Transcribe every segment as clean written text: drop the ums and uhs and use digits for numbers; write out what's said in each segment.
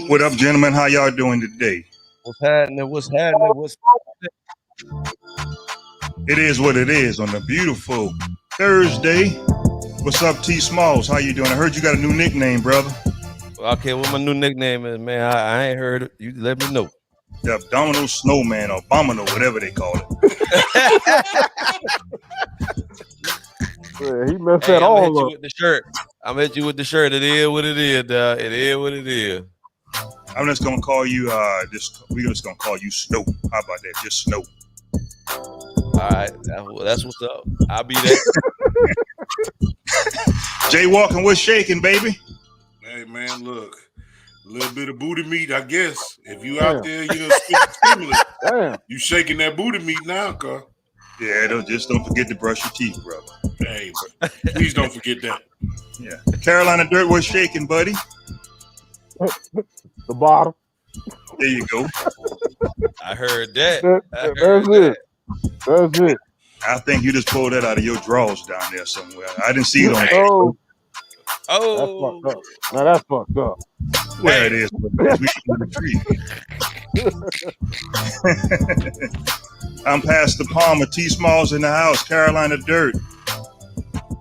What up, gentlemen? How y'all doing today? What's happening? What's happening? It is what it is on a beautiful Thursday. What's up, T Smalls? How you doing? I heard you got a new nickname, brother. Okay, what my new nickname is, man? I ain't heard it. You let me know. The Abdominal Snowman or Bomino, whatever they call it. Yeah, he messed that all hit up. you with the shirt. I'm hit you with the shirt. It is what it is, dog. It is what it is. I'm just gonna call you we're just gonna call you Snow. How about that? Just Snow. All right, that's what's up. I'll be there. Jaywalking, what's shaking, baby? Hey man, look, a little bit of booty meat, I guess. If you out there, stimulus, you shaking that booty meat now, cuz. Yeah, don't forget to brush your teeth, brother. Hey, please don't forget that. Yeah, Carolina Dirt, what's shaking, buddy? The bottom. There you go. I heard that. That's it. I think you just pulled that out of your drawers down there somewhere. I didn't see it on. Oh, that's fucked up. Now that's fucked up. Well, it is. I'm Pastor Palmer. T Smalls in the house. Carolina Dirt.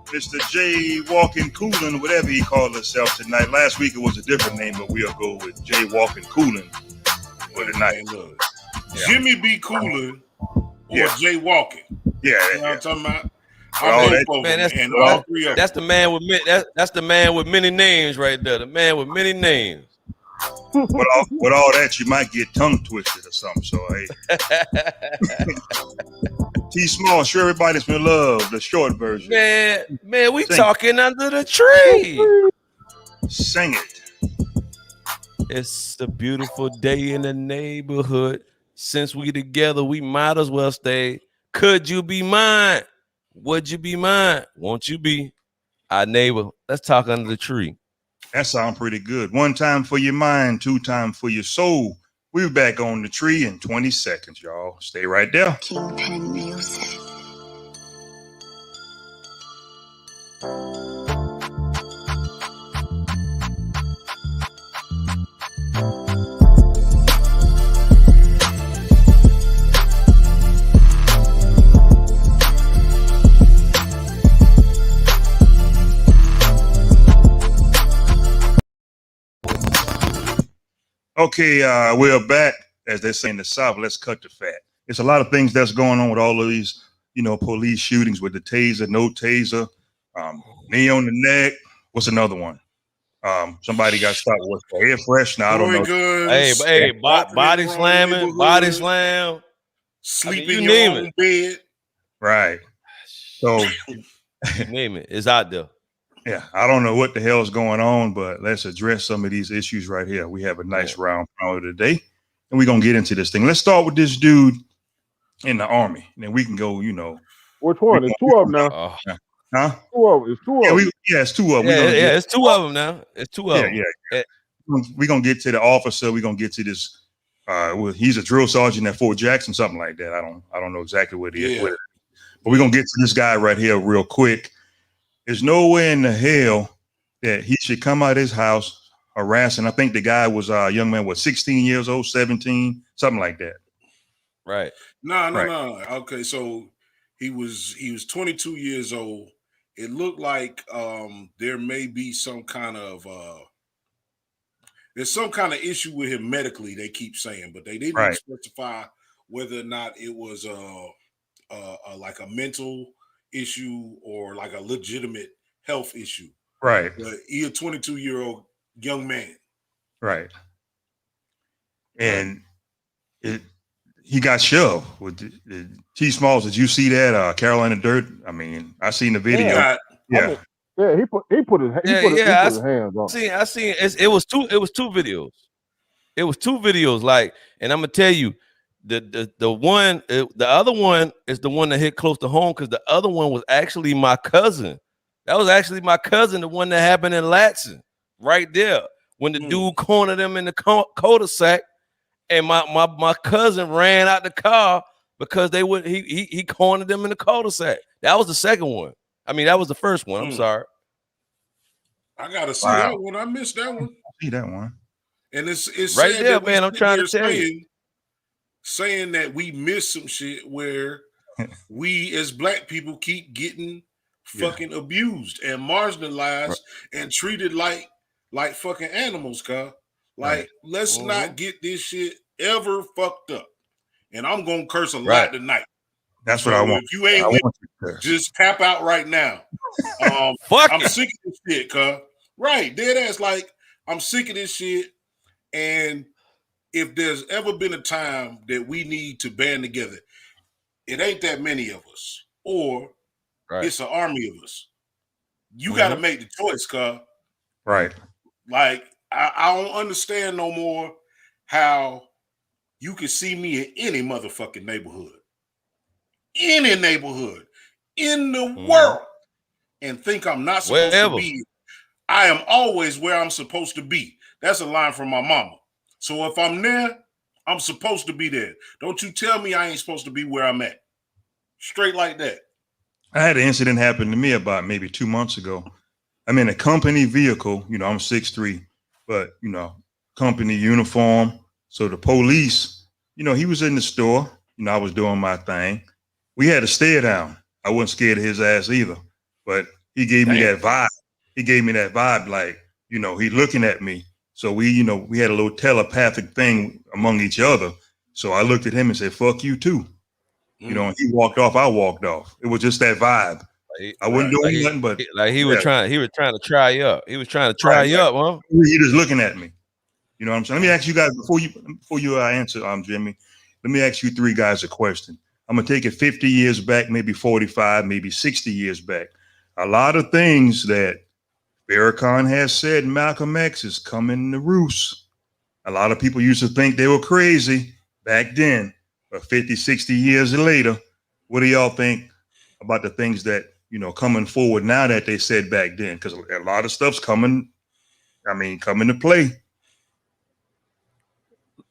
Mr. J Walking Coolin', whatever he called himself tonight. Last week it was a different name, but we'll go with J Walking Coolin' for tonight. Look, Jimmy B. Coolin' or J Walking. Yeah, you know what I'm talking about. That's the man with that's the man with many names right there. The man with many names. With all that, you might get tongue twisted or something. So, hey. T Small, sure everybody's been love the short version. Man, we talking under the tree. Sing it. It's a beautiful day in the neighborhood. Since we together, we might as well stay. Could you be mine? Would you be mine? Won't you be our neighbor? Let's talk under the tree. That sounds pretty good. One time for your mind, two times for your soul. We're back on the tree in 20 seconds, y'all. Stay right there. Kingpin Music. Okay, we're back. As they say in the South, let's cut the fat. There's a lot of things that's going on with all of these, police shootings with the taser, no taser, knee on the neck. What's another one? Somebody got stopped with air freshener. I don't know. Hey, body slamming, body slam. Sleeping in your own bed. Right. So, name it. It's out there. Yeah, I don't know what the hell is going on, but let's address some of these issues right here. We have a nice round today, and we're going to get into this thing. Let's start with this dude in the Army, and then we can go, Which one? There's two of them now. Huh? Two of them. It's two of them. It's two of them. It's two of them now. It's two of them. Yeah. We're going to get to the officer. We're going to get to this. He's a drill sergeant at Fort Jackson, something like that. I don't know exactly what he is. But we're going to get to this guy right here real quick. There's no way in the hell that he should come out of his house harassing. I think the guy was a young man, 16 years old, 17, something like that. Right. No. Okay, so he was 22 years old. It looked like there may be some kind of there's some kind of issue with him medically. They keep saying, but they didn't specify whether or not it was like a mental issue or like a legitimate health issue. Right. But he's a 22-year-old young man. Right. And he got shoved with the T Smalls. Did you see that? Carolina Dirt. I mean, I seen the video. Yeah. He put his hands on. I seen it was two videos. It was two videos, like, and I'm gonna tell you, the other one is the one that hit close to home because the other one was actually my cousin. That was actually my cousin, the one that happened in Latson, right there. When the dude cornered him in the cul-de-sac, and my cousin ran out the car because he cornered them in the cul-de-sac. That was the second one. I mean, that was the first one. I'm sorry. I gotta see that one. I missed that one. See that one. And it's right sad there, that man. I'm trying to tell you, saying that we miss some shit where we as black people keep getting fucking abused and marginalized and treated like fucking animals, cuz. Like, let's not get this shit ever fucked up. And I'm gonna curse a lot tonight. That's what I want. If you ain't with me, just tap out right now. I'm sick of this shit, cuz. Right, dead ass. Like, I'm sick of this shit. And if there's ever been a time that we need to band together, it ain't that many of us, or it's an army of us. You got to make the choice, cuz. Right. Like, I don't understand no more how you can see me in any motherfucking neighborhood, in the world, and think I'm not supposed to be. I am always where I'm supposed to be. That's a line from my mama. So if I'm there, I'm supposed to be there. Don't you tell me I ain't supposed to be where I'm at. Straight like that. I had an incident happen to me about maybe 2 months ago. I'm in a company vehicle. You know, I'm 6'3", but, you know, company uniform. So the police, you know, he was in the store. You know, I was doing my thing. We had to stare down. I wasn't scared of his ass either. But he gave me that vibe. He gave me that vibe like, you know, he looking at me. So we, you know, we had a little telepathic thing among each other. So I looked at him and said, fuck you too. You know, and he walked off, I walked off. It was just that vibe. I wasn't doing nothing but he was trying to try you up. He was trying to try you up, huh? He just looking at me. You know what I'm saying? Let me ask you guys before you answer, Jimmy. Let me ask you three guys a question. I'm gonna take it 50 years back, maybe 45, maybe 60 years back. A lot of things that Farrakhan has said, Malcolm X is coming to roost. A lot of people used to think they were crazy back then, but 50, 60 years later, what do y'all think about the things that, you know, coming forward now that they said back then? Because a lot of stuff's coming to play.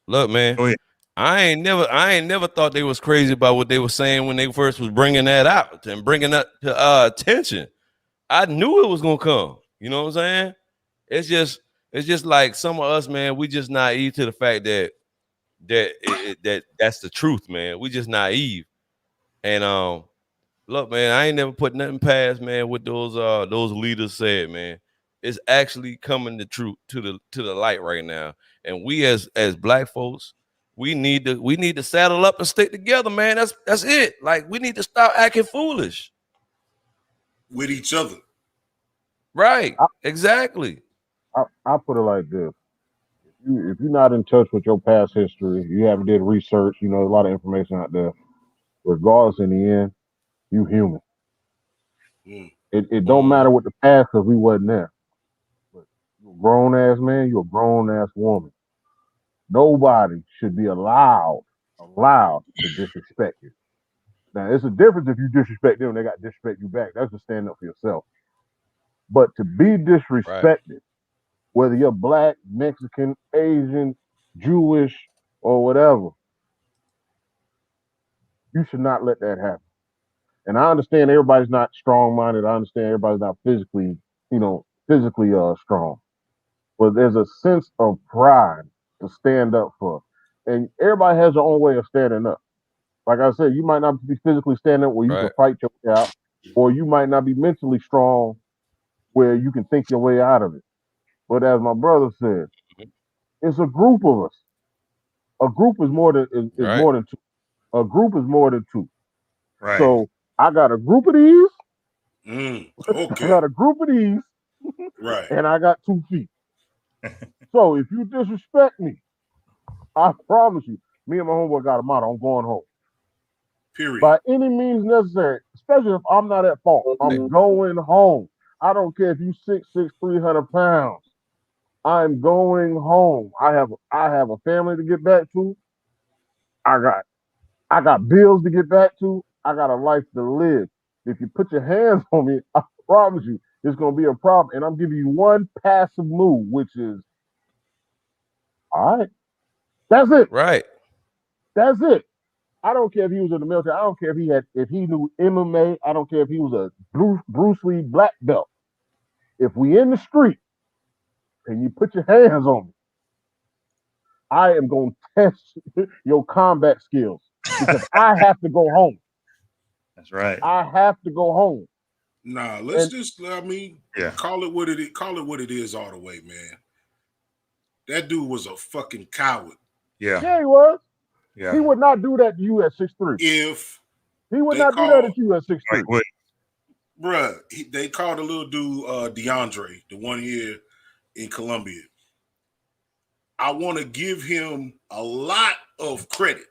Look, man, I ain't never thought they was crazy about what they were saying when they first was bringing that out and bringing that to attention. I knew it was gonna come. You know what I'm saying? It's just like some of us, man. We just naive to the fact that that's the truth, man. We just naive. And look, man, I ain't never put nothing past, man, what those leaders said, man. It's actually coming the truth to the light right now. And we as black folks, we need to saddle up and stick together, man. That's it. Like, we need to stop acting foolish with each other. Right. Exactly. I put it like this. If you're not in touch with your past history, you haven't did research, you know, a lot of information out there. Regardless, in the end, you human. It don't matter what the past, because we wasn't there. But you're a grown ass man, you're a grown ass woman. Nobody should be allowed to disrespect you. Now, it's a difference if you disrespect them, they got to disrespect you back. That's just standing up for yourself. But to be disrespected, whether you're black, Mexican, Asian, Jewish, or whatever, you should not let that happen. And I understand everybody's not strong-minded. I understand everybody's not physically strong. But there's a sense of pride to stand up for. And everybody has their own way of standing up. Like I said, you might not be physically standing up where you can fight your way out, or you might not be mentally strong where you can think your way out of it. But as my brother said, it's a group of us. A group is more than more than two. A group is more than two. Right. So I got a group of these. Okay. I got a group of these. Right. And I got 2 feet. So if you disrespect me, I promise you, me and my homeboy got a motto. I'm going home. Period. By any means necessary, especially if I'm not at fault. I'm going home. I don't care if you 6'6", 300 pounds. I'm going home. I have a family to get back to. I got bills to get back to. I got a life to live. If you put your hands on me, I promise you, it's gonna be a problem. And I'm giving you one passive move, which is, all right. That's it. Right. That's it. I don't care if he was in the military. I don't care if he knew MMA. I don't care if he was a Bruce Lee black belt. If we in the street and you put your hands on me, I am going to test your combat skills because I have to go home. That's right. I have to go home. Nah, let's just, I mean, yeah, call it what it is. Call it what it is all the way, man. That dude was a fucking coward. yeah, Yeah, he was. yeah. He would not do that to you at 6'3". If He would they not do that called, at you at 6'3". Like what? bruh, they called a little dude DeAndre, the one here in Columbia. I want to give him a lot of credit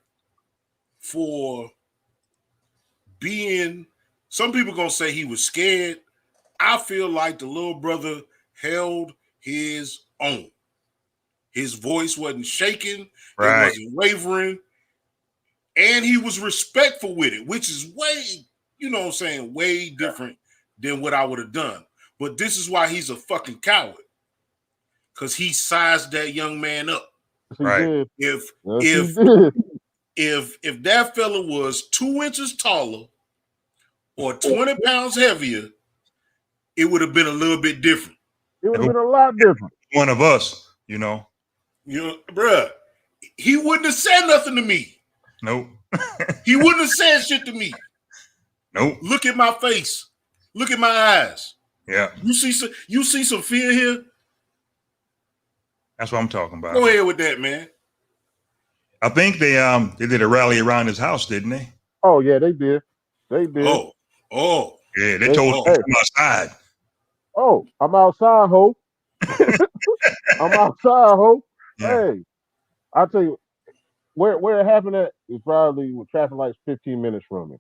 for being. Some people gonna say he was scared. I feel like the little brother held his own. His voice wasn't shaking. Right. It wasn't wavering. And he was respectful with it, which is way, you know what I'm saying, way different than what I would have done. But this is why he's a fucking coward. Because he sized that young man up. Right. If that fella was 2 inches taller or 20 pounds heavier, it would have been a little bit different. It would have been a lot different. One of us, you know. You know, bruh, he wouldn't have said nothing to me. Nope. He wouldn't have said shit to me. Nope. Look at my face. Look at my eyes. Yeah. You see some fear here? That's what I'm talking about. Go ahead with that, man. I think they did a rally around his house, didn't they? Oh yeah, they did. They did. Oh. Yeah, they told him to come outside. Oh, I'm outside, ho. I'm outside, ho. Yeah. Hey, I'll tell you where it happened at is probably with traffic lights 15 minutes from it.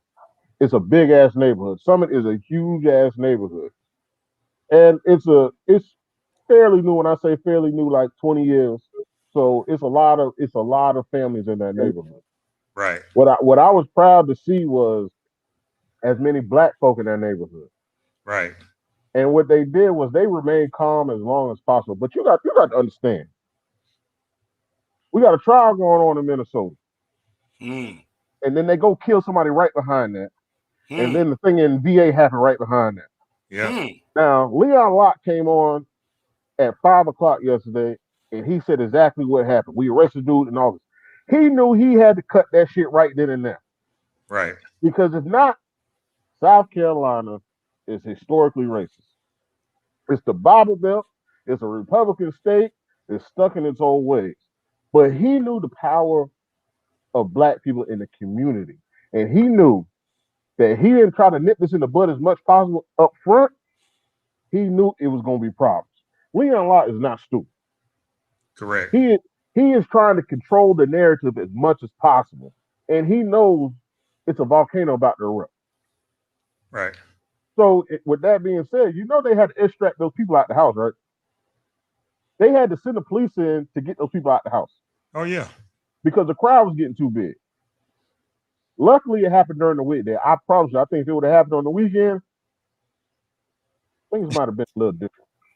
It's a big ass neighborhood. Summit is a huge ass neighborhood, and it's fairly new. When I say fairly new, like 20 years. So it's a lot of families in that neighborhood. Right. What I was proud to see was as many black folk in that neighborhood. Right. And what they did was they remained calm as long as possible. But you got to understand, we got a trial going on in Minnesota, and then they go kill somebody right behind that, and then the thing in VA happened right behind that. Yeah. Now Leon Locke came on at 5 o'clock yesterday, and he said exactly what happened. We arrested dude and all this. He knew he had to cut that shit right then and there. Right. Because if not, South Carolina is historically racist. It's the Bible Belt. It's a Republican state. It's stuck in its old ways. But he knew the power of black people in the community. And he knew that he didn't try to nip this in the bud as much possible up front. He knew it was going to be problems. Leon Locke is not stupid. Correct. He is trying to control the narrative as much as possible. And he knows it's a volcano about to erupt. Right. So with that being said, you know they had to extract those people out the house, right? They had to send the police in to get those people out the house. Oh yeah. Because the crowd was getting too big. Luckily, it happened during the weekday. I promise you, I think if it would have happened on the weekend, things might have been a little different.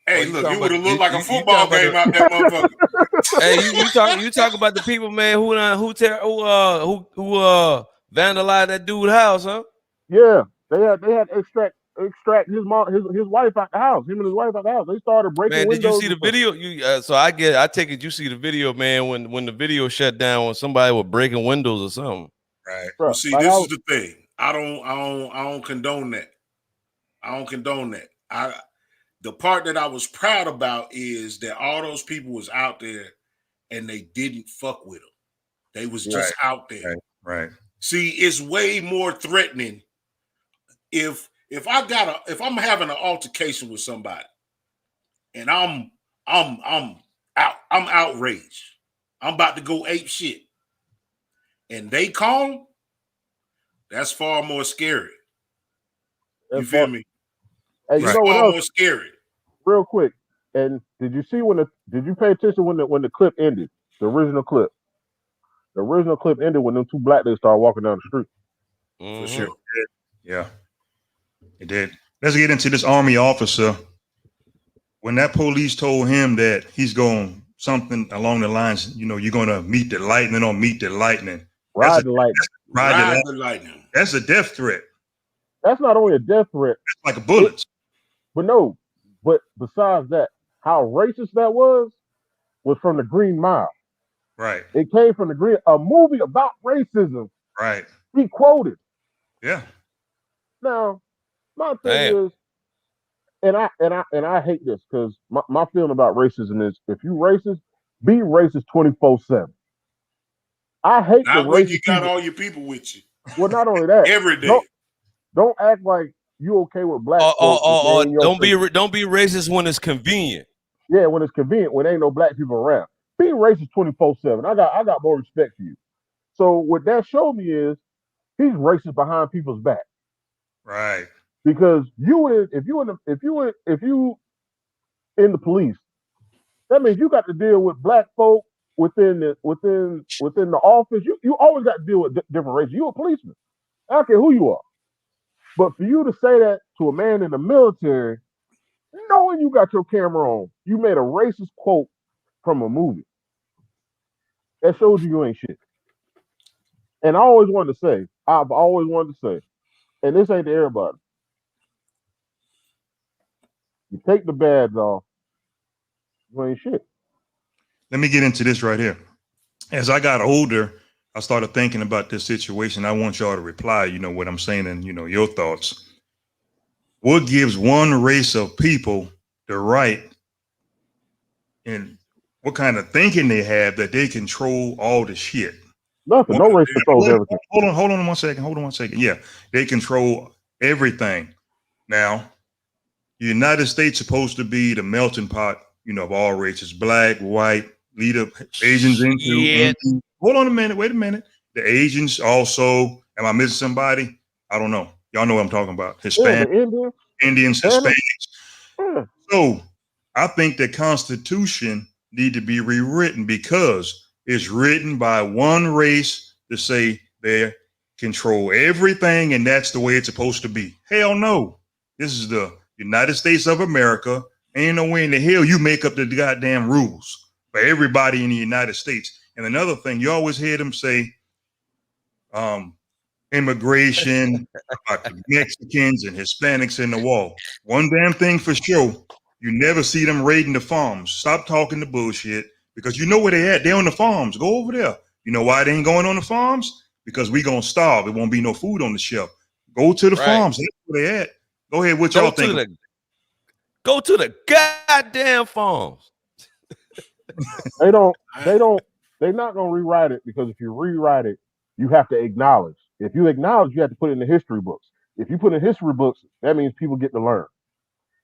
Hey, look, it would have looked like a football game out there, motherfucker. Hey, you talk about the people, man, who vandalized that dude's house, huh? Yeah, they had to extract his wife out the house. Him and his wife out the house. They started breaking windows. Did you see the video? I take it you see the video, man. When the video shut down, when somebody was breaking windows or something. Right. Well, see, this is the thing. I don't condone that. I don't condone that. The part that I was proud about is that all those people was out there and they didn't fuck with them. They was just out there. Right. See, it's way more threatening if I'm having an altercation with somebody and I'm outraged. I'm about to go ape shit. And they calm, that's far more scary. You feel me? Hey, you know what else? More scary. Real quick. And did you pay attention when the clip ended? The original clip. The original clip ended when them two black dudes started walking down the street. For sure. Yeah. It did. Let's get into this Army officer. When that police told him that he's going something along the lines, you're going to meet the lightning or meet the lightning. Ride the lightning. Ride the lightning. That's a death threat. That's not only a death threat. It's like a bullet. But besides that, how racist that was from the Green Mile. Right. It came from the green. A movie about racism. Right. He quoted. Yeah. Now, my thing is, and I hate this because my feeling about racism is if you racist, be racist 24/7. I hate the Not when you racist got people. all your people with you. Well, not only that, Every day. Don't act like you okay with black folks. Or don't be racist when it's convenient. Yeah, when it's convenient, when ain't no black people around. Be racist 24/7. I got more respect for you. So what that showed me is he's racist behind people's back. Right. Because if you in the police, that means you got to deal with black folk within the office. You always got to deal with different races. You a policeman. I don't care who you are. But for you to say that to a man in the military, knowing you got your camera on, you made a racist quote from a movie. That shows you ain't shit. And I've always wanted to say, and this ain't to everybody. You take the badge off, you ain't shit. Let me get into this right here. As I got older, I started thinking about this situation. I want y'all to reply, what I'm saying and, your thoughts. What gives one race of people the right and what kind of thinking they have that they control all the shit? Nothing. No race controls everything. Hold on 1 second. Hold on 1 second. Yeah, they control everything. Now, the United States supposed to be the melting pot, of all races, black, white, lead up Asians into. Hold on a minute. Wait a minute. The Asians also. Am I missing somebody? I don't know. Y'all know what I'm talking about. Hispanic, yeah, Indians, Hispanics. Yeah. So I think the Constitution need to be rewritten because it's written by one race to say they control everything and that's the way it's supposed to be. Hell no. This is the United States of America. Ain't no way in the hell you make up the goddamn rules for everybody in the United States. And another thing, you always hear them say, immigration, about the Mexicans and Hispanics in the wall. One damn thing for sure, you never see them raiding the farms. Stop talking the bullshit because you know where they at. They're on the farms. Go over there. You know why they ain't going on the farms? Because we gonna starve. It won't be no food on the shelf. Go to the farms. That's where they at. Go ahead. What y'all think? Go to the goddamn farms. They're not gonna rewrite it because if you rewrite it, you have to acknowledge. If you acknowledge, you have to put it in the history books. If you put in history books, that means people get to learn.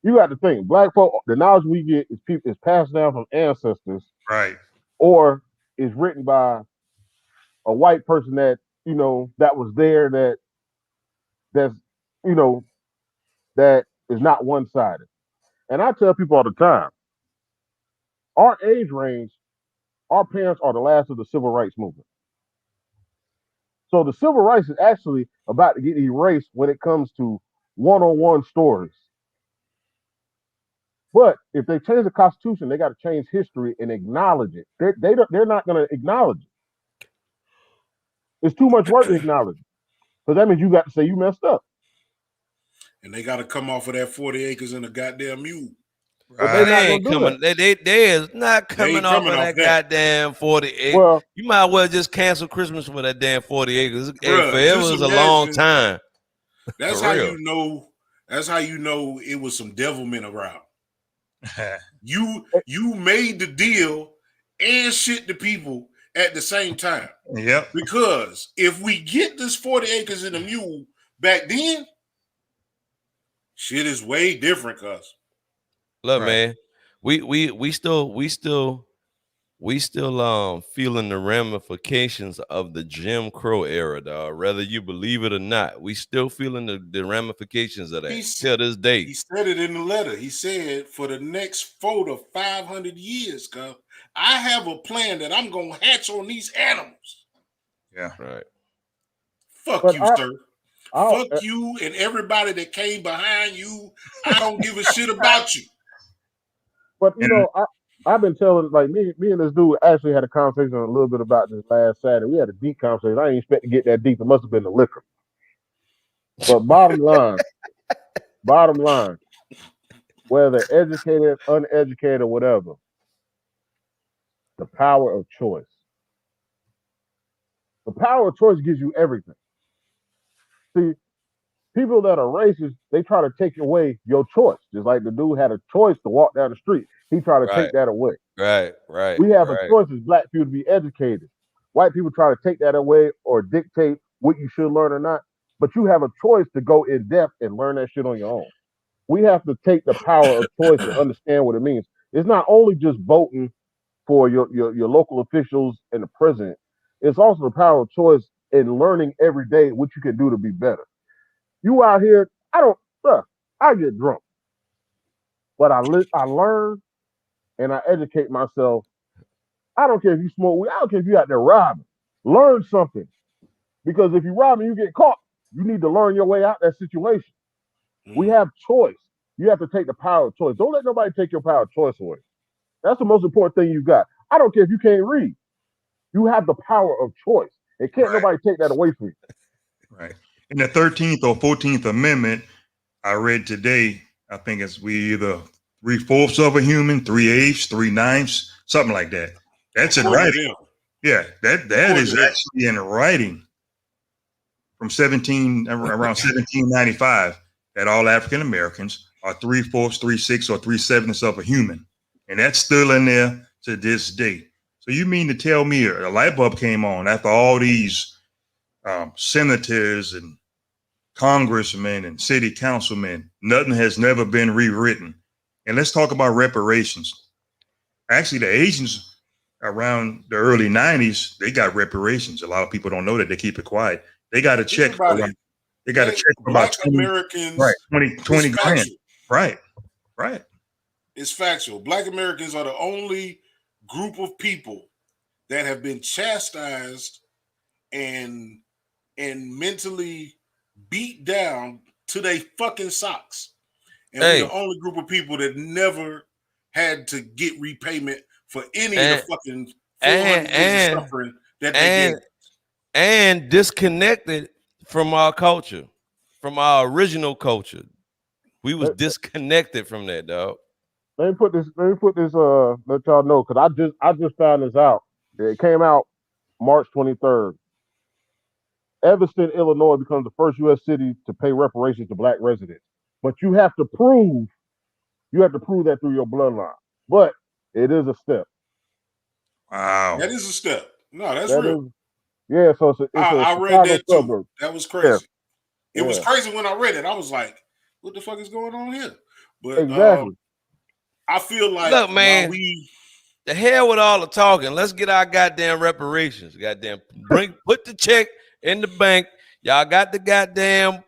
You got to think, black folk, the knowledge we get is passed down from ancestors, right? Or is written by a white person that that was there that is not one-sided. And I tell people all the time, our age range, our parents are the last of the civil rights movement. So the civil rights is actually about to get erased when it comes to one-on-one stories. But if they change the Constitution, they got to change history and acknowledge it. They're not going to acknowledge it. It's too much work to acknowledge it. Because that means you got to say you messed up. And they got to come off of that 40 acres and a goddamn mule. But they ain't coming. They is not coming off of that goddamn 40 acres. Well, you might well just cancel Christmas for that damn 40 acres. Bruh, forever is a long time. That's how you know. That's how you know it was some devilment around. You made the deal and shit the people at the same time. Yep. Because if we get this 40 acres and a mule back then, shit is way different, cuz. Look, man, we still feeling the ramifications of the Jim Crow era, dog. Whether you believe it or not, we still feeling the ramifications of that till this day. He said it in the letter. He said, for the next 400 to 500 years, cuz, I have a plan that I'm gonna hatch on these animals. Yeah, right. Fuck you, sir. Fuck you and everybody that came behind you. I don't give a shit about you. But I've been telling, like, me and this dude actually had a conversation a little bit about this last Saturday. We had a deep conversation. I didn't expect to get that deep. It must have been the liquor. But bottom line, whether educated, uneducated, or whatever, the power of choice. The power of choice gives you everything. See, people that are racist, they try to take away your choice. Just like the dude had a choice to walk down the street. He tried to take that away. Right. We have a choice as black people to be educated. White people try to take that away or dictate what you should learn or not. But you have a choice to go in depth and learn that shit on your own. We have to take the power of choice and understand what it means. It's not only just voting for your local officials and the president. It's also the power of choice in learning every day what you can do to be better. You out here, I get drunk, but I learn and I educate myself. I don't care if you smoke weed. I don't care if you out there robbing. Learn something, because if you rob and you get caught, you need to learn your way out of that situation. We have choice. You have to take the power of choice. Don't let nobody take your power of choice away. That's the most important thing you got. I don't care if you can't read. You have the power of choice. And can't nobody take that away from you. Right. In the 13th or 14th Amendment, I read today, I think we either 3/4 of a human, 3/8, 3/9, something like that. That's in writing. Yeah, that is actually in writing from around 1795, that all African Americans are 3/4, 3/6, or 3/7 of a human. And that's still in there to this day. So you mean to tell me a light bulb came on after all these senators and congressmen and city councilmen, nothing has never been rewritten? And let's talk about reparations. Actually, the Asians around the early 90s, they got reparations. A lot of people don't know that. They keep it quiet. They got a check for about 20, Americans. Right, 20 grand. Right. It's factual. Black Americans are the only group of people that have been chastised and mentally beat down to their fucking socks. And we're the only group of people that never had to get repayment for any of the fucking 400 years of suffering that they gave. And disconnected from our culture, from our original culture. We was disconnected from that, dog. Let me put this, let y'all know, because I just found this out. It came out March 23rd. Evanston, Illinois becomes the first U.S. city to pay reparations to black residents. But you have to prove that through your bloodline. But it is a step. Wow. That is a step. No, that's real. So I read that too. Suburb. That was crazy. Yeah. It was crazy when I read it. I was like, what the fuck is going on here? But exactly. I feel like, look, man, the hell with all the talking. Let's get our goddamn reparations. Goddamn, put the check in the bank. Y'all got the goddamn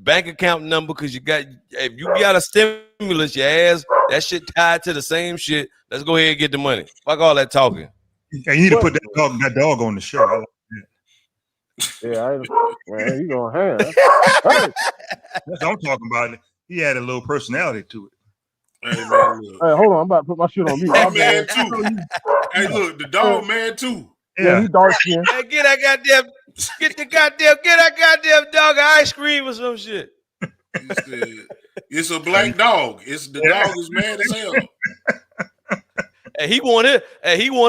bank account number, because if you got a stimulus, your ass, that shit tied to the same shit. Let's go ahead and get the money. Fuck all that talking. Yeah, you need to put that dog on the show. Yeah, man, he gonna hang. Hey. That's what I'm talking about. He had a little personality to it. Hey, man, look. Hey, hold on, I'm about to put my shit on mute. He man too. Hey, look, the dog man too. Yeah, he dark skin. Hey, get that goddamn dog ice cream or some shit. It's a black dog. The dog is mad as hell. And he want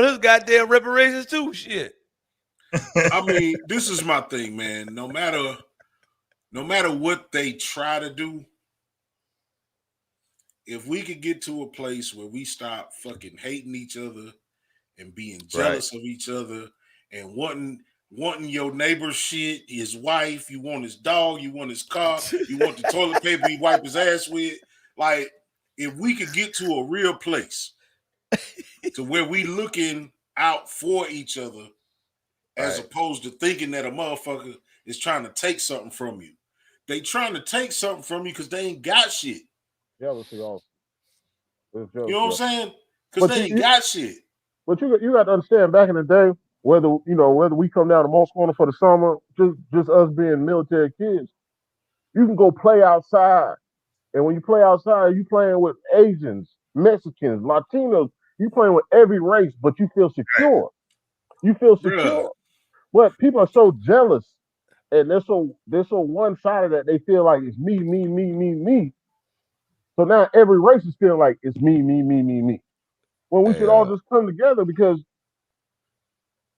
his goddamn reparations too. Shit. I mean, this is my thing, man. No matter what they try to do, if we could get to a place where we stop fucking hating each other and being jealous of each other and wanting your neighbor's shit, his wife, you want his dog, you want his car, you want the toilet paper he wipe his ass with. Like, if we could get to a real place to where we looking out for each other, as opposed to thinking that a motherfucker is trying to take something from you. They trying to take something from you because they ain't got shit. Jealousy also. You know what I'm saying? Because they ain't got shit. But you got to understand, back in the day, whether we come down to Moss Corner for the summer, just us being military kids, you can go play outside. And when you play outside, you playing with Asians, Mexicans, Latinos. You playing with every race, but you feel secure. You feel secure. But people are so jealous, and they're so one-sided that they feel like it's me, me, me, me, me. So now every race is feeling like it's me, me, me, me, me. When we should all just come together, because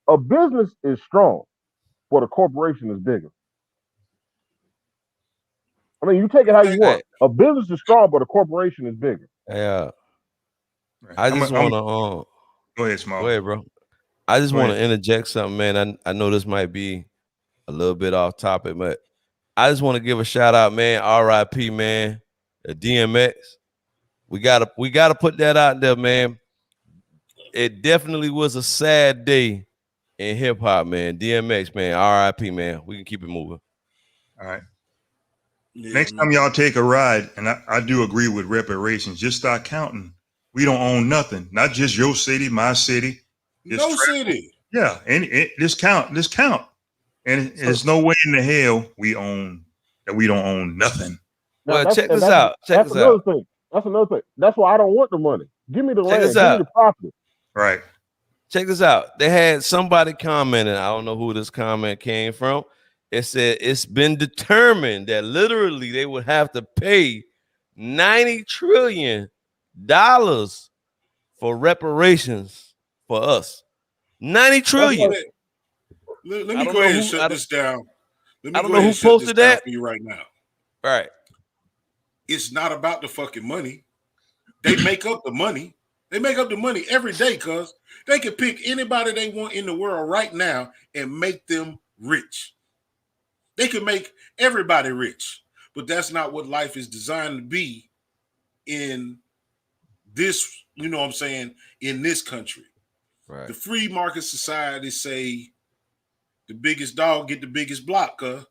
A business is strong, but a corporation is bigger. I mean, you take it how you want. A business is strong, but a corporation is bigger. Yeah. I just want to go ahead, Small. Go ahead, bro. I just want to interject something, man. I know this might be a little bit off topic, but I just want to give a shout out, man. R.I.P. man. DMX. We gotta put that out there, man. It definitely was a sad day in hip hop, man. DMX, man. R.I.P. man. We can keep it moving. All right. Yeah, next time y'all take a ride, and I do agree with reparations, just start counting. We don't own nothing. Not just your city, my city. No city. Yeah, and just count. And there's no way in the hell we don't own nothing. Well, check this out. That's another thing. That's why I don't want the money. Give me the land. Give me the property. Right. Check this out. They had somebody commenting. I don't know who this comment came from. It said it's been determined that literally they would have to pay $90 trillion for reparations for us. $90 trillion. Let me go ahead and shut this down. I don't know who posted that for you right now. Right. It's not about the fucking money. They make up the money. They make up the money every day, cuz they can pick anybody they want in the world right now and make them rich. They can make everybody rich, but that's not what life is designed to be in this, you know what I'm saying, in this country. Right. The free market society say the biggest dog get the biggest block, the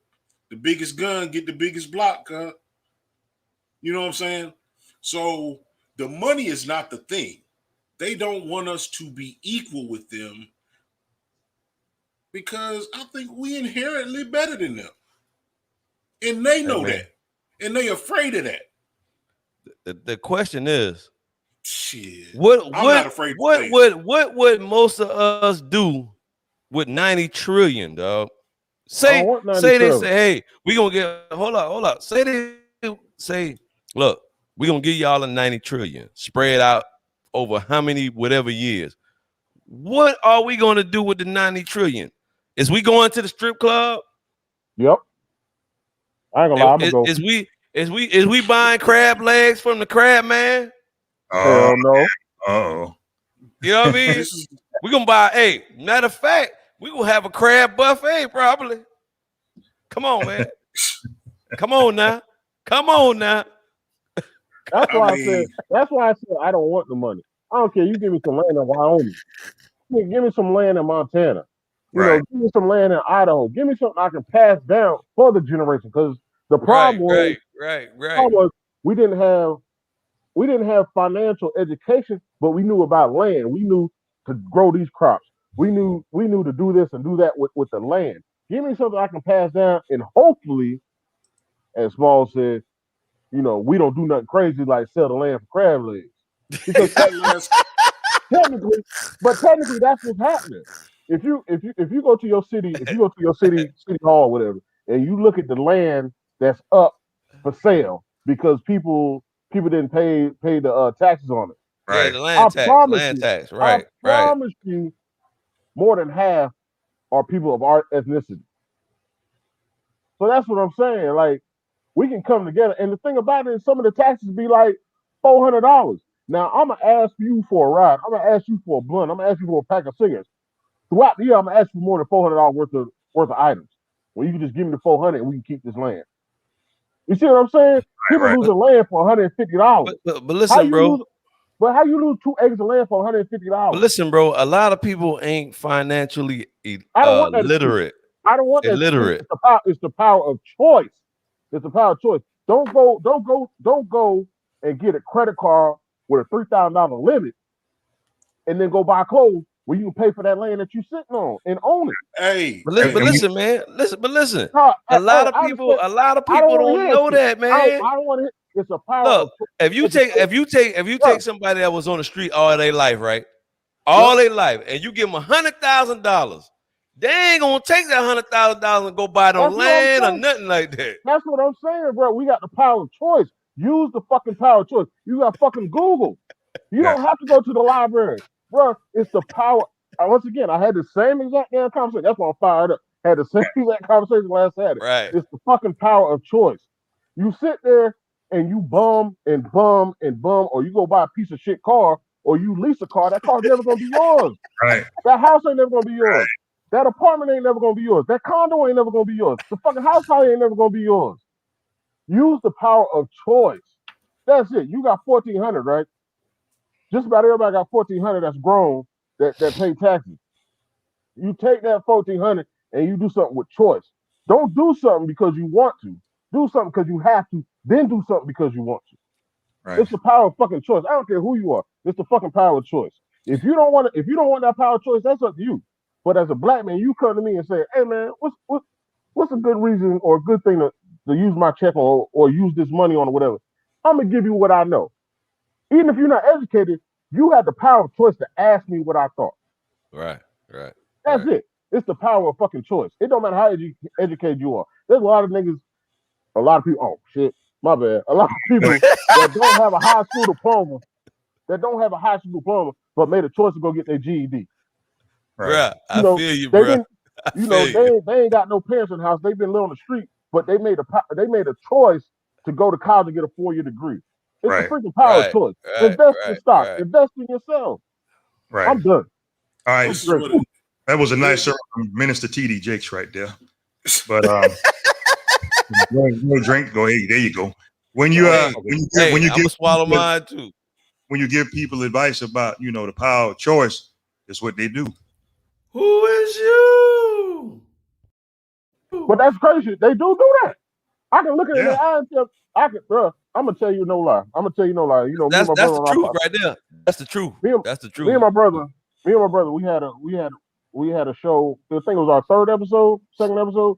biggest gun get the biggest block, you know what I'm saying? So the money is not the thing. They don't want us to be equal with them because I think we inherently better than them. And they know that. And they afraid of that. The question is, shit. What would most of us do with 90 trillion, dog? Say they say, hey, we gonna get hold up. Say, look, we gonna give y'all a 90 trillion spread out over how many whatever years. What are we gonna do with the 90 trillion? Is we going to the strip club? Yep. I ain't gonna lie, I'm gonna go. Is we buying crab legs from the crab man? Hell no. Oh. You know what I mean? We're gonna buy, matter of fact, we gonna have a crab buffet probably. Come on, man. Come on now. That's why I said I don't want the money. I don't care. You give me some land in Wyoming. Give me some land in Montana. You know, give me some land in Idaho. Give me something I can pass down for the generation. Because the problem was we didn't have financial education, but we knew about land. We knew to grow these crops. We knew to do this and do that with the land. Give me something I can pass down, and hopefully, as Small said, you know, we don't do nothing crazy like sell the land for crab legs. Because technically, that's what's happening. If you go to your city, city hall, whatever, and you look at the land that's up for sale because people didn't pay the taxes on it. Right. Yeah, the land tax. Right. I promise you, more than half are people of our ethnicity. So that's what I'm saying. Like, we can come together. And the thing about it is some of the taxes be like $400. Now, I'm going to ask you for a ride. I'm going to ask you for a blunt. I'm going to ask you for a pack of cigarettes. Throughout the year, I'm going to ask you more than $400 worth of items. Well, you can just give me the $400 and we can keep this land. You see what I'm saying? People losing land for $150. But listen, bro. But how you lose 2 acres of land for $150? But listen, bro, a lot of people ain't financially literate. I don't want that. Illiterate. It's the power of choice. It's the power of choice. Don't go and get a credit card with a $3,000 limit and then go buy clothes where you can pay for that land that you're sitting on and own it. Hey, but listen, man. Listen. A lot of people don't know that, man. I don't want it. It's a power. Look, if you take somebody that was on the street all their life, right? All their life, and you give them $100,000, they ain't gonna take that $100,000 and go buy no land or nothing like that. That's what I'm saying, bro. We got the power of choice. Use the fucking power of choice. You got fucking Google. You don't have to go to the library, bro. It's the power. once again, I had the same exact damn conversation. That's why I'm fired up. Had the same exact conversation last Saturday. Right. It's the fucking power of choice. You sit there and you bum and bum and bum, or you go buy a piece of shit car, or you lease a car. That car's never gonna be yours. Right. That house ain't never gonna be yours. That apartment ain't never gonna be yours. That condo ain't never gonna be yours. The fucking house probably ain't never gonna be yours. Use the power of choice. That's it. You got 1,400, right? Just about everybody got 1,400 that's grown that pay taxes. You take that 1,400 and you do something with choice. Don't do something because you want to. Do something because you have to. Then do something because you want to. Right. It's the power of fucking choice. I don't care who you are. It's the fucking power of choice. If you don't want that power of choice, that's up to you. But as a black man, you come to me and say, "Hey man, what's a good reason or a good thing to use my check on or use this money on or whatever?" I'm gonna give you what I know. Even if you're not educated, you have the power of choice to ask me what I thought. Right. That's it. It's the power of fucking choice. It don't matter how educated you are. There's a lot of niggas, a lot of people. Oh shit, my bad. A lot of people that don't have a high school diploma, but made a choice to go get their GED. Right. I feel you, bro. They ain't got no parents in the house. They've been living on the street, but they made a choice to go to college and get a 4-year degree. It's the freaking power of choice. Invest in stock. Invest in yourself. Right. I'm done. All right. That was a nice Minister TD Jakes right there. But drink. Go ahead. There you go. When you I'm gonna swallow mine too. When you give people advice about the power of choice, it's what they do. Who is you? But that's crazy. They do that. I can look at their eye and tell. I'm gonna tell you no lie. You know, that's me and my brother. That's the truth right there. That's the truth. That's the truth. Me and my brother. We had a show. I think it was our second episode.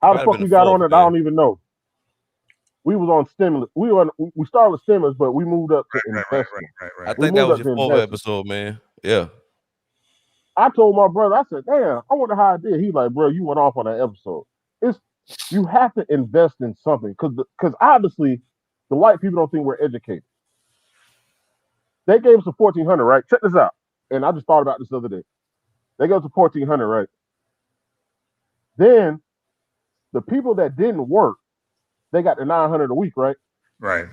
How the fuck we got on it, I don't even know. We was on stimulus. We started with stimulus, but we moved up to investing. I think that was your 4th episode, man. Yeah. I told my brother, I said, "Damn, I wonder how I did." He's like, "Bro, you went off on that episode." You have to invest in something because obviously the white people don't think we're educated. They gave us a 1,400, right? Check this out. And I just thought about this the other day. They gave us a 1,400, right? Then the people that didn't work, they got the 900 a week, right? Right.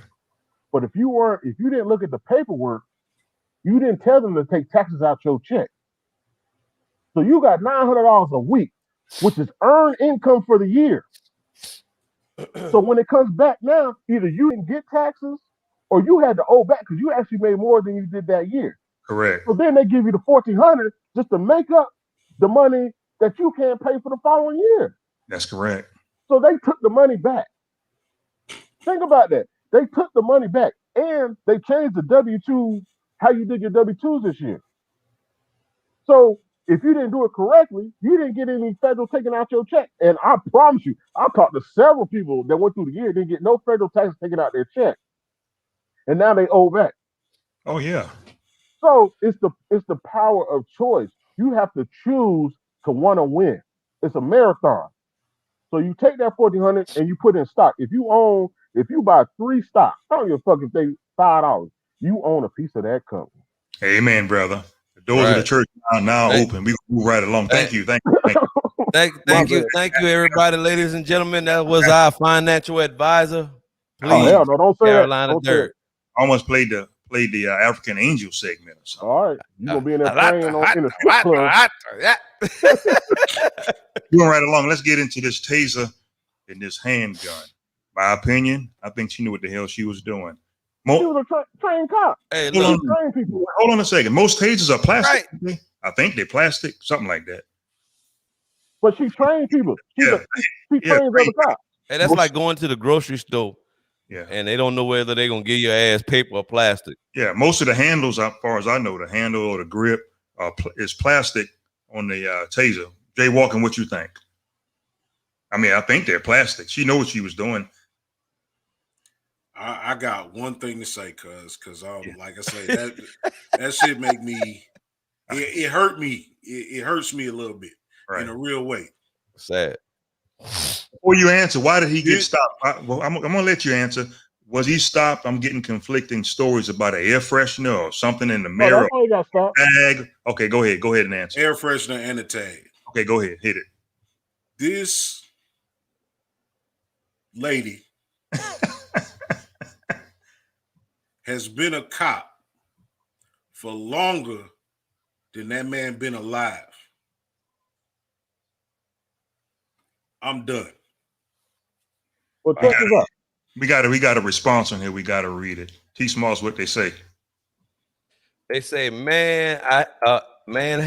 But if you didn't look at the paperwork, you didn't tell them to take taxes out your check. So you got $900 a week, which is earned income for the year. So when it comes back now, either you didn't get taxes or you had to owe back because you actually made more than you did that year. Correct. So then they give you the 1,400 just to make up the money that you can't pay for the following year. That's correct. So they took the money back. Think about that. They took the money back and they changed the W-2, how you did your W-2s this year. So if you didn't do it correctly, you didn't get any federal taken out your check. And I promise you, I've talked to several people that went through the year, didn't get no federal taxes taken out their check. And now they owe back. Oh yeah. So it's the power of choice. You have to choose to want to win. It's a marathon. So you take that 1,400 and you put in stock. If you buy 3 stocks, I don't give a fuck if they $5. You own a piece of that company. Amen, brother. The doors of the church are now open. We move right along. Thank you. Thank you, everybody, ladies and gentlemen. That was our financial advisor. Please, oh hell no! Don't say Carolina that. Dirt. I almost played the African Angel segment or something. All right, you gonna be in there playing in a strip club. Going right along. Let's get into this taser and this handgun. My opinion, I think she knew what the hell she was doing. She was a trained cop. Hey, hold on a second. Most tasers are plastic. Right. I think they're plastic, something like that. But she trained people. She trains other cops. Hey, that's like going to the grocery store. Yeah. And they don't know whether they're gonna give your ass paper or plastic. Yeah, most of the handles, as far as I know, the handle or the grip is plastic on the taser. Jay Walken, what you think? I mean, I think they're plastic. She knew what she was doing. I got one thing to say, cause like I say, that shit make me it hurt me. It hurts me a little bit in a real way. Sad. Before you answer, why did he get stopped? I'm gonna let you answer. Was he stopped? I'm getting conflicting stories about an air freshener or something in the mirror. That's why he got stopped. Tag. Okay, go ahead. Go ahead and answer. Air freshener and a tag. Okay, go ahead. Hit it. This lady has been a cop for longer than that man been alive. I'm done. Well, check this out. We got a response on here. We got to read it. T Smalls, what they say. They say, man, man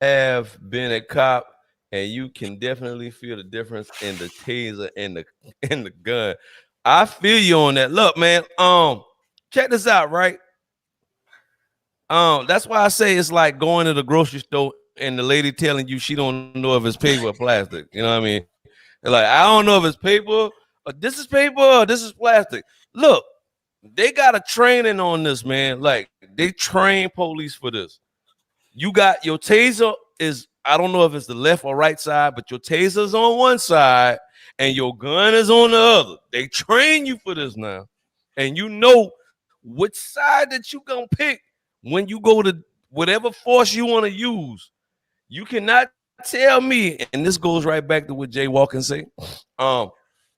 have been a cop, and you can definitely feel the difference in the taser and the gun. I feel you on that. Look, man, check this out, right? That's why I say it's like going to the grocery store and the lady telling you she don't know if it's paper or plastic. You know what I mean? They're like, I don't know if it's paper or this is paper or this is plastic. Look, they got a training on this, man. Like, they train police for this. You got your taser is, I don't know if it's the left or right side, but your taser's on one side and your gun is on the other. They train you for this now. And you know which side that you gonna pick when you go to whatever force you want to use. You cannot tell me, and this goes right back to what Jay Walken say.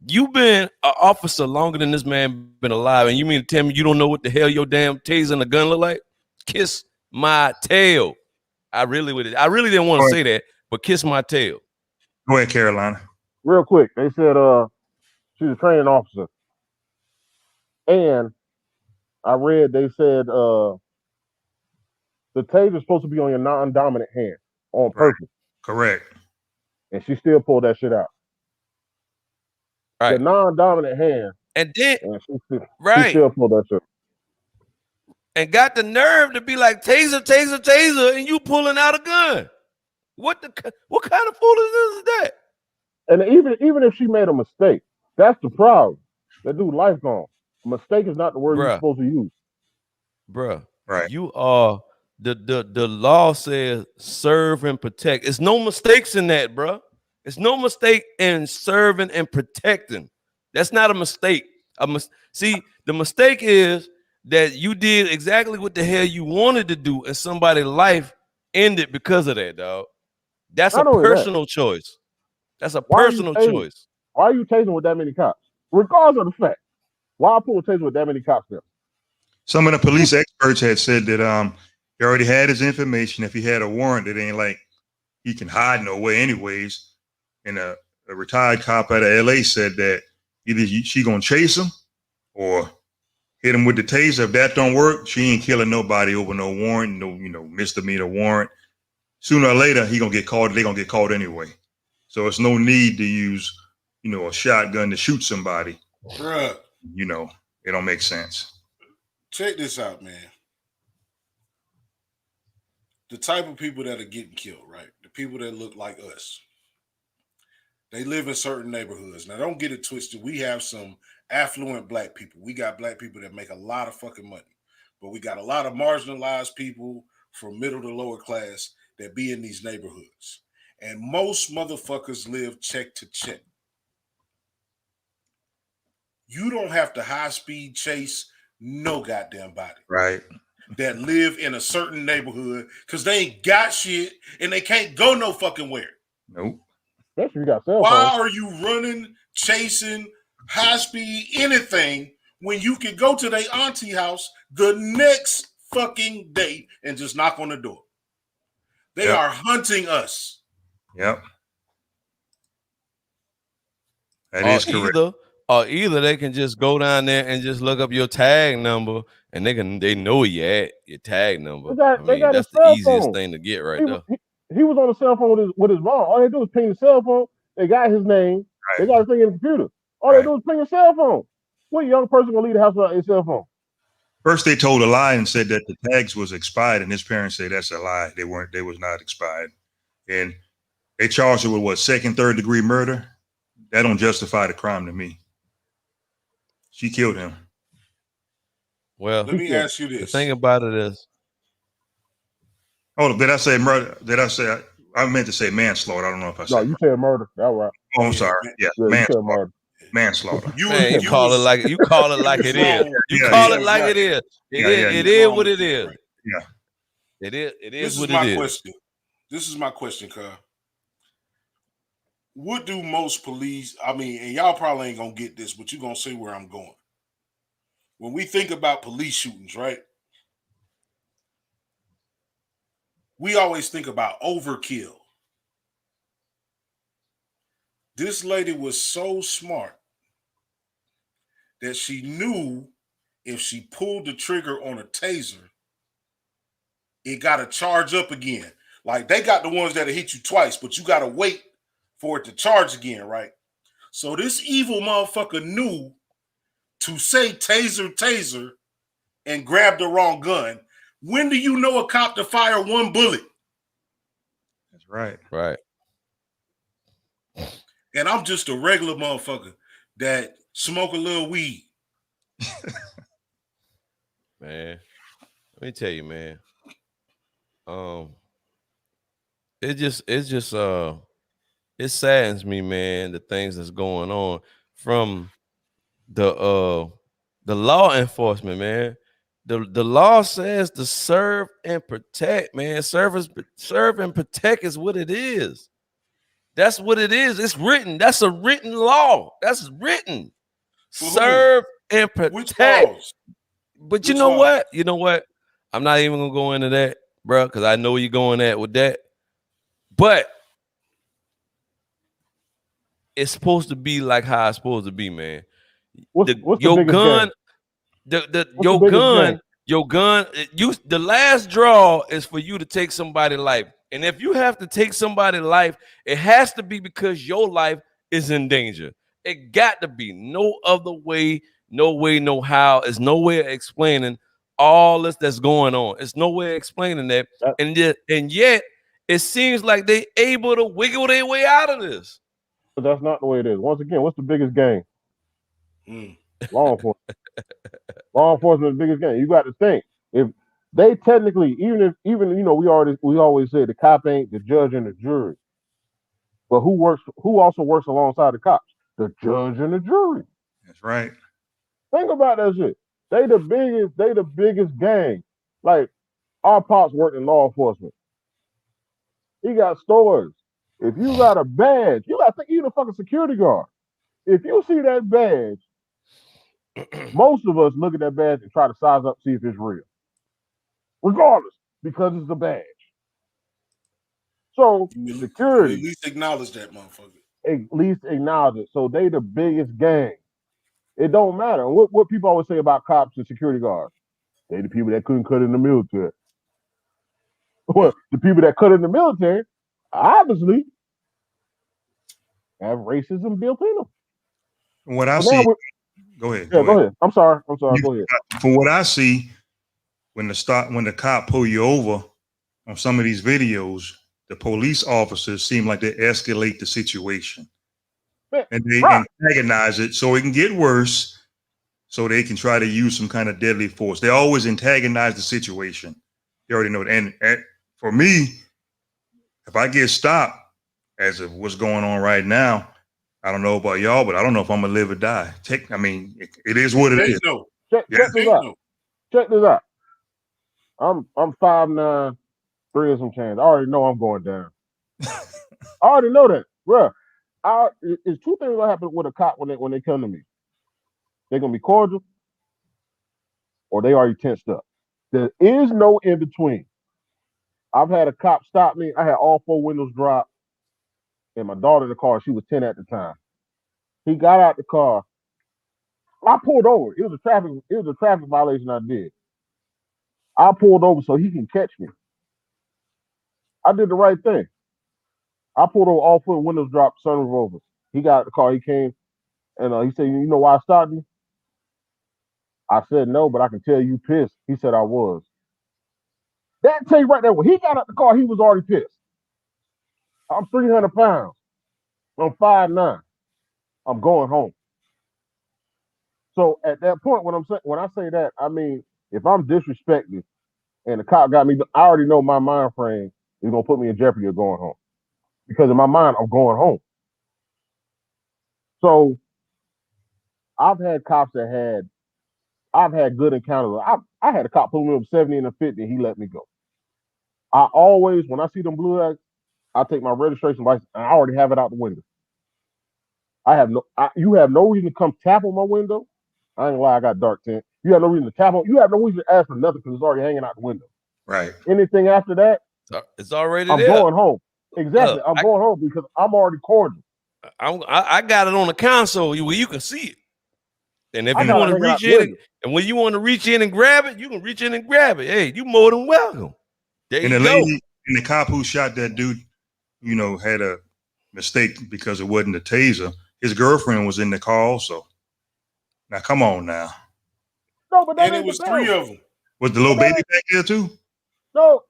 You've been an officer longer than this man been alive, and you mean to tell me you don't know what the hell your damn taser and the gun look like? Kiss my tail. I really didn't want to say that, but kiss my tail. Go ahead, Carolina. Real quick, they said she's a training officer, and I read they said the taser's supposed to be on your non-dominant hand on purpose. Correct. And she still pulled that shit out. Right. The non-dominant hand. And then, she right. still pulled that shit. And got the nerve to be like, taser, taser, taser, and you pulling out a gun. What kind of foolishness is that? And even if she made a mistake, that's the problem. That dude life gone. A mistake is not the word you're supposed to use. Bruh. Right. You are the law says serve and protect. It's no mistakes in that, bruh. It's no mistake in serving and protecting. That's not a mistake. See, the mistake is that you did exactly what the hell you wanted to do, and somebody's life ended because of that, dog. That's a personal choice. That's a personal choice. Why are you tasing with that many cops? Regardless of the fact. Why pull a taser with that many cops there? Some of the police experts had said that he already had his information. If he had a warrant, it ain't like he can hide no way anyways. And a retired cop out of LA said that either she gonna chase him or hit him with the taser. If that don't work, she ain't killing nobody over no warrant, no misdemeanor warrant. Sooner or later, he gonna get caught. They gonna get caught anyway. So it's no need to use, a shotgun to shoot somebody. Bruh. It don't make sense. Check this out, man. The type of people that are getting killed, right? The people that look like us. They live in certain neighborhoods. Now, don't get it twisted. We have some affluent black people. We got black people that make a lot of fucking money. But we got a lot of marginalized people from middle to lower class that be in these neighborhoods. And most motherfuckers live check to check. You don't have to high-speed chase no goddamn body. Right. That live in a certain neighborhood because they ain't got shit and they can't go no fucking where. Nope. You got cell Why phone. are you running, chasing, high-speed, anything when you can go to their auntie house the next fucking day and just knock on the door? They are hunting us. Yep. That is correct. Either they can just go down there and just look up your tag number and they know your tag number. That's the easiest thing to get right there. He was on the cell phone with his mom. All they do is ping the cell phone. They got his name. Right. They got his thing in the computer. All they do is ping a cell phone. What young person gonna leave the house without his cell phone? First, they told a lie and said that the tags was expired, and his parents say that's a lie. They weren't. They was not expired, and they charged her with second, third degree murder. That don't justify the crime to me. She killed him. Well, let me ask you this. The thing about it is. Oh, did I say murder? Did I say? I meant to say manslaughter. I don't know if I said. No, you said murder. That's right. Oh, I'm sorry. Yeah, manslaughter. Manslaughter. You call it like it is. You call it like it is. It is what it is. Yeah. It is what it is. This is my question, Kyle. What do most police, I mean, and y'all probably ain't gonna get this, but you're gonna see where I'm going. When we think about police shootings, right? We always think about overkill. This lady was so smart that she knew if she pulled the trigger on a taser, it got to charge up again. Like they got the ones that'll hit you twice, but you got to wait for it to charge again, right? So this evil motherfucker knew to say taser, taser, and grab the wrong gun. When do you know a cop to fire one bullet? That's right. Right. And I'm just a regular motherfucker that smoke a little weed. Man, let me tell you, man. It saddens me, man, the things that's going on from the law enforcement, man. The law says to serve and protect, man. Serve and protect is what it is. That's what it is. It's written. That's a written law. That's written. Serve and protect. But you know what? You know what? I'm not even gonna go into that, bro, because I know where you're going at with that. But it's supposed to be like how it's supposed to be, man. Your gun, the last draw is for you to take somebody's life. And if you have to take somebody's life, it has to be because your life is in danger. It got to be. No other way, no how. There's no way of explaining all this that's going on. It's no way of explaining that. And yet, it seems like they able to wiggle their way out of this. But that's not the way it is. Once again, what's the biggest gang? Law enforcement. Law enforcement is the biggest gang. You got to think. If they technically, even you know, we always say the cop ain't the judge and the jury. But who also works alongside the cops? The judge and the jury. That's right. Think about that shit. They the biggest gang. Like our pops worked in law enforcement. He got stores. If you got a badge, you got to think you the fucking security guard. If you see that badge, most of us look at that badge and try to size up, see if it's real. Regardless, because it's a badge. So security. At least acknowledge that motherfucker. At least acknowledge it. So they the biggest gang. It don't matter. What people always say about cops and security guards. They the people that couldn't cut in the military. Well, the people that cut in the military, obviously, have racism built in them. What I see, go ahead. Yeah, go ahead. I'm sorry. Go ahead. From what I see, when the cop pull you over on some of these videos, the police officers seem like they escalate the situation. And they antagonize it so it can get worse, so they can try to use some kind of deadly force. They always antagonize the situation. You already know that. And for me, if I get stopped, as of what's going on right now, I don't know about y'all, but I don't know if I'm gonna live or die. I mean, it is what it is. Check this out. Check this out. I'm 5'9", 3 and some change. I already know I'm going down. I already know that, bro. It's two things that happen with a cop when they come to me. They're gonna be cordial, or they already tensed up. There is no in between. I've had a cop stop me. I had all 4 windows dropped, and my daughter in the car. She was 10 at the time. He got out the car. I pulled over. It was a traffic violation I did. I pulled over so he can catch me. I did the right thing. I pulled over, all 4 windows dropped, sunroof over. He got out the car. He came, and he said, "You know why I stopped you?" I said, "No, but I can tell you pissed." He said, "I was." That tell you right there, when he got out the car, he was already pissed. I'm 300 pounds. I'm 5'9". I'm going home. So at that point, when I say that, I mean, if I'm disrespected and the cop got me, I already know my mind frame is gonna put me in jeopardy of going home. Because in my mind, I'm going home. So I've had cops that I've had good encounters. I had a cop pull me up 70 and a 50 and he let me go. I always, when I see them blue ads, I take my registration license and I already have it out the window. You have no reason to come tap on my window. I ain't gonna lie, I got dark tint. You have no reason to tap on. You have no reason to ask for nothing because it's already hanging out the window. Right. Anything after that, it's already I'm there. going home. Exactly, I'm going home because I'm already cordial. I got it on the console where you can see it. And if you want to reach in, and when you want to reach in and grab it, you can reach in and grab it. Hey, you more than welcome. There and you the go. lady and the cop who shot that dude, had a mistake because it wasn't a taser. His girlfriend was in the car also. Now, come on now. No, but and it was 3 of them. Was the little baby back there too? No,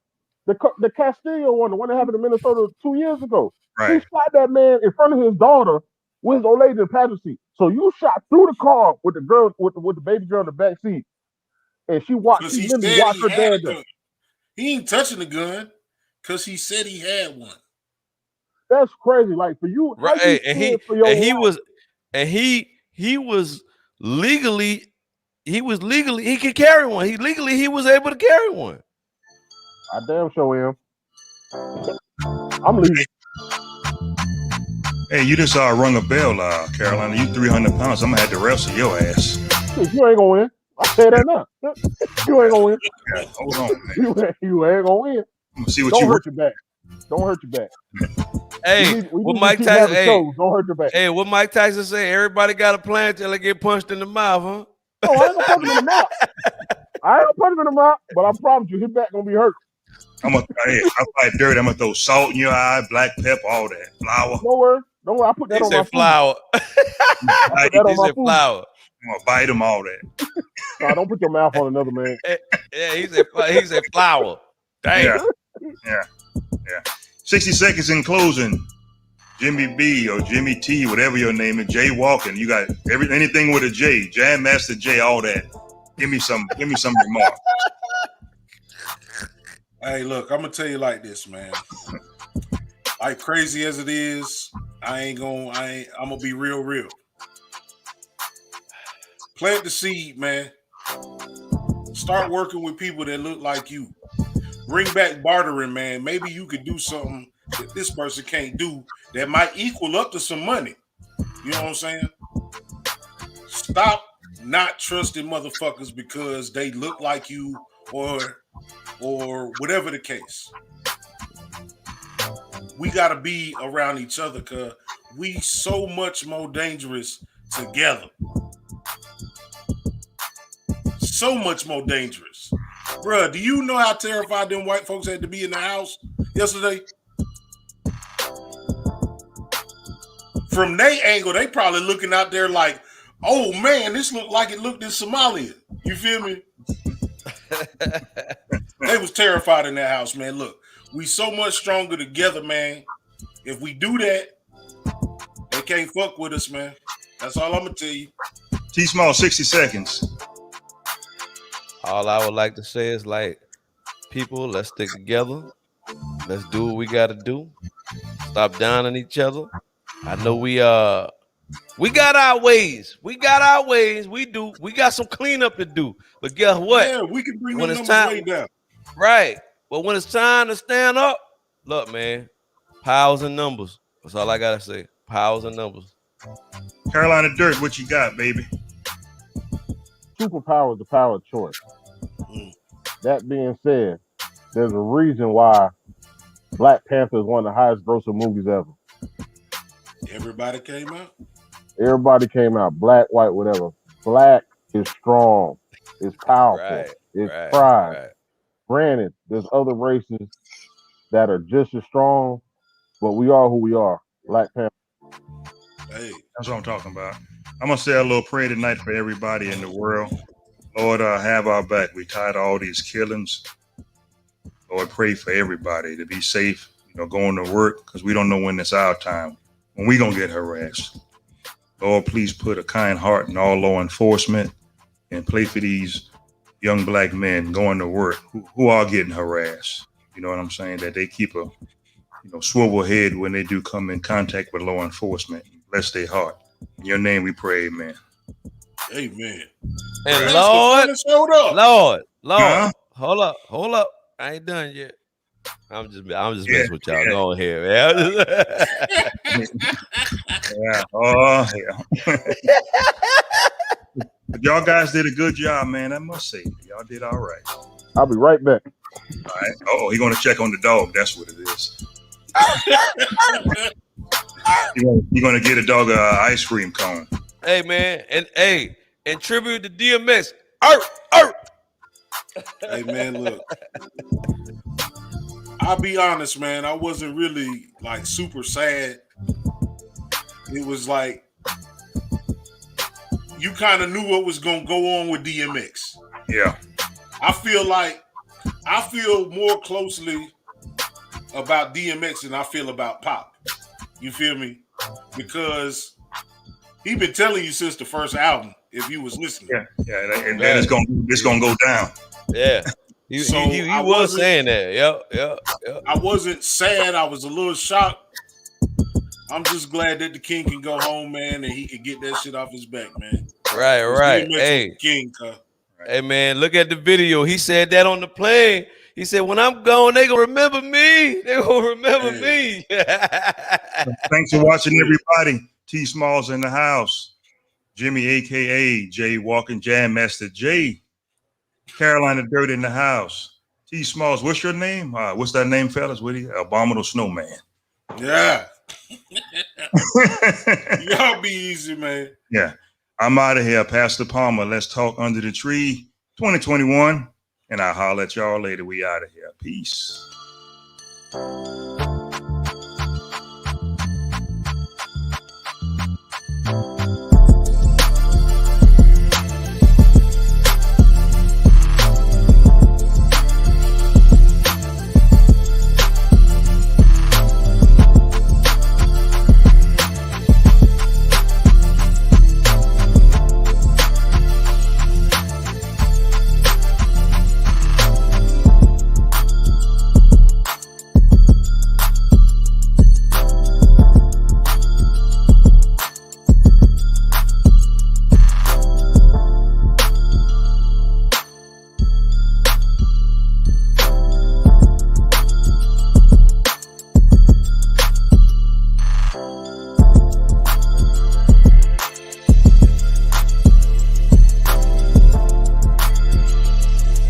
the Castillo one, the one that happened in Minnesota 2 years ago. Right. He shot that man in front of his daughter with his old lady in the passenger seat. So you shot through the car with the girl, with the baby girl in the back seat, and she watched. She literally watched her dad. He ain't touching the gun because he said he had one. That's crazy. Like for you, right? He was legally. He could carry one. He was able to carry one. I damn sure am. I'm leaving. Hey, you just rung a bell, Carolina. You 300 pounds. I'm gonna have to wrestle your ass. You ain't gonna win. I say that now. You ain't gonna win. Yeah, hold on, man. You ain't gonna win. I'm gonna see what Don't hurt your back. Don't hurt your back. Hey, what Mike Tyson? Hey, don't hurt your back. Hey, what Mike Tyson say? Everybody got a plan till they get punched in the mouth, huh? No, I ain't gonna punch him in the mouth. I ain't gonna punch him in the mouth, but I promise you, his back gonna be hurt. I fight dirty. I'm gonna throw salt in your eye, black pepper, all that, flour. Don't worry. I put that on my flour. Food. I put that on my food. Flour. I'm gonna bite him, all that. No, don't put your mouth on another man. Yeah, he said flour. Damn. Yeah. 60 seconds in closing. Jimmy B or Jimmy T, whatever your name is, Jay Walking. You got anything with a J, Jam Master J, all that. Give me some remarks. Hey, look, I'm gonna tell you like this, man. Like crazy as it is, I'm gonna be real. Plant the seed, man. Start working with people that look like you. Bring back bartering, man. Maybe you could do something that this person can't do that might equal up to some money. You know what I'm saying? Stop not trusting motherfuckers because they look like you or whatever the case. We gotta be around each other because we so much more dangerous together. So much more dangerous. Bruh, do you know how terrified them white folks had to be in the house yesterday? From their angle, they probably looking out there like, oh man, this looked like it looked in Somalia. You feel me? They was terrified in that house, man. Look, we so much stronger together, man. If we do that, they can't fuck with us, man. That's all I'm gonna tell you. T-Small, 60 seconds. All I would like to say is like, people, let's stick together. Let's do what we gotta do. Stop downing each other. I know we got our ways. We do. We got some cleanup to do. But guess what? Yeah, we can bring when the it's numbers time, way down. Right. But when it's time to stand up, look, man, powers and numbers. That's all I gotta say. Powers and numbers. Carolina Dirt, what you got, baby? Superpower is the power of choice. That being said, there's a reason why Black Panther is one of the highest grossing movies ever. Everybody came out. Black, white, whatever. Black is strong. It's powerful. It's pride. Right. Granted, there's other races that are just as strong, but we are who we are. Black Panther. Hey, that's what I'm talking about. I'm gonna say a little prayer tonight for everybody in the world. Lord, have our back. We tired of all these killings. Lord, pray for everybody to be safe, going to work, because we don't know when it's our time, when we gonna get harassed. Lord, please put a kind heart in all law enforcement and pray for these young black men going to work who are getting harassed. You know what I'm saying? That they keep a swivel head when they do come in contact with law enforcement. Bless their heart. In your name we pray, amen. Amen. And Lord, Huh? hold up. I ain't done yet. I'm just messing with y'all. Go ahead, man. Yeah. Oh, yeah. But y'all guys did a good job, man. I must say, y'all did all right. I'll be right back. All right. Oh, he's gonna check on the dog. That's what it is. You're gonna get a dog an ice cream cone. Hey, man, and tribute to DMX. Hey, man, look. I'll be honest, man. I wasn't really like super sad. It was like you kind of knew what was gonna go on with DMX. Yeah. I feel more closely about DMX than I feel about Pop. You feel me? Because he been telling you since the first album, if you was listening. Yeah, and then it's gonna go down. Yeah. He was saying that. Yep. I wasn't sad. I was a little shocked. I'm just glad that the king can go home, man, and he can get that shit off his back, man. Right. Hey, king, hey, man, look at the video. He said that on the plane. He said, when I'm gone, they gonna remember me. They gonna remember me. Thanks for watching, everybody. T Smalls in the house. Jimmy, aka Jay Walking Jam Master J. Carolina Dirt in the house. T Smalls, what's your name? What's that name, fellas? What are you? Abominable Snowman. Yeah. Y'all be easy, man. Yeah. I'm out of here. Pastor Palmer. Let's talk under the tree 2021. And I'll holler at y'all later. We out of here. Peace.